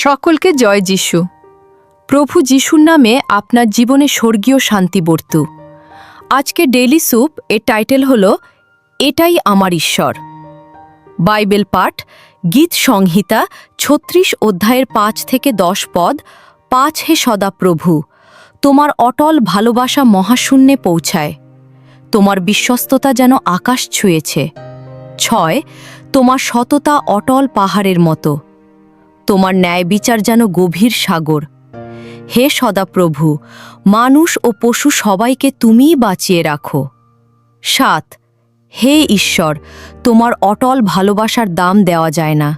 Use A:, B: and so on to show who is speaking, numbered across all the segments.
A: সকলকে জয় যিশু। প্রভু যিশুর নামে আপনার জীবনে স্বর্গীয় শান্তি বর্তু। আজকে ডেইলি স্যুপ এর টাইটেল হল এটাই আমার ঈশ্বর। বাইবেল পাঠ গীত সংহিতা ৩৬ অধ্যায়ের ৫ থেকে ১০ পদ। ৫ হে সদা প্রভু, তোমার অটল ভালোবাসা মহাশূন্যে পৌঁছায়, তোমার বিশ্বস্ততা যেন আকাশ ছুঁয়েছে। ৬ তোমার সততা অটল পাহাড়ের মতো, তোমার ন্যায় বিচার যেন গভীর সাগর। হে সদাপ্রভু, মানুষ ও পশু সবাইকে তুমিই বাঁচিয়ে রাখো। ৭ হে ঈশ্বর, তোমার অটল ভালোবাসার দাম দেওয়া যায় না,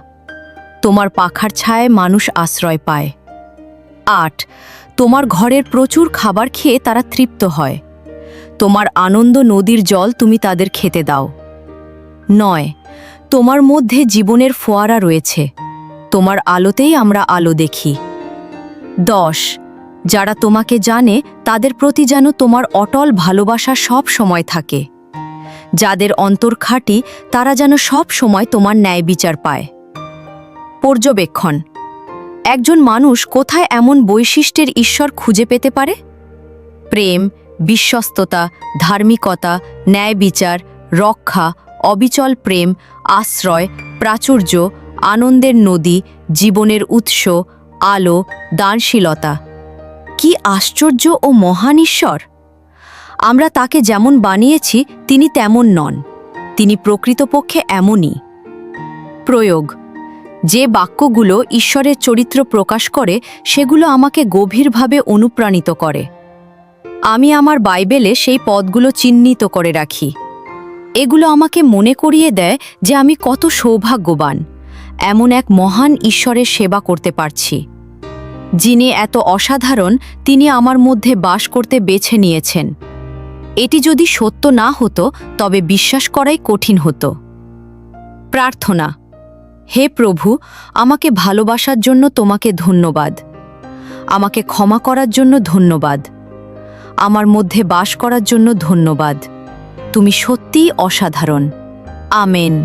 A: তোমার পাখার ছায়ায় মানুষ আশ্রয় পায়। ৮ তোমার ঘরের প্রচুর খাবার খেয়ে তারা তৃপ্ত হয়, তোমার আনন্দ নদীর জল তুমি তাদের খেতে দাও। ৯ তোমার মধ্যে জীবনের ফোয়ারা রয়েছে, তোমার আলোতেই আমরা আলো দেখি। ১০ যারা তোমাকে জানে তাদের প্রতি যেন তোমার অটল ভালোবাসা সব সময় থাকে, যাদের অন্তর খাঁটি তারা যেন সব সময় তোমার ন্যায় বিচার পায়। পর্যবেক্ষণ: একজন মানুষ কোথায় এমন বৈশিষ্ট্যের ঈশ্বর খুঁজে পেতে পারে? প্রেম, বিশ্বস্ততা, ধার্মিকতা, ন্যায় বিচার, রক্ষা, অবিচল প্রেম, আশ্রয়, প্রাচুর্য, আনন্দের নদী, জীবনের উৎস, আলো, দানশীলতা। কি আশ্চর্য ও মহান ঈশ্বর! আমরা তাকে যেমন বানিয়েছি তিনি তেমন নন, তিনি প্রকৃতপক্ষে এমনই। প্রয়োগ: যে বাক্যগুলো ঈশ্বরের চরিত্র প্রকাশ করে সেগুলো আমাকে গভীরভাবে অনুপ্রাণিত করে। আমি আমার বাইবেলে সেই পদগুলো চিহ্নিত করে রাখি। এগুলো আমাকে মনে করিয়ে দেয় যে আমি কত সৌভাগ্যবান, এমন এক মহান ঈশ্বরের সেবা করতে পারছি। যিনি এত অসাধারণ, তিনি আমার মধ্যে বাস করতে বেছে নিয়েছেন। এটি যদি সত্য না হতো তবে বিশ্বাস করাই কঠিন হতো। প্রার্থনা: হে প্রভু, আমাকে ভালোবাসার জন্য তোমাকে ধন্যবাদ, আমাকে ক্ষমা করার জন্য ধন্যবাদ, আমার মধ্যে বাস করার জন্য ধন্যবাদ। তুমি সত্যিই অসাধারণ। আমেন।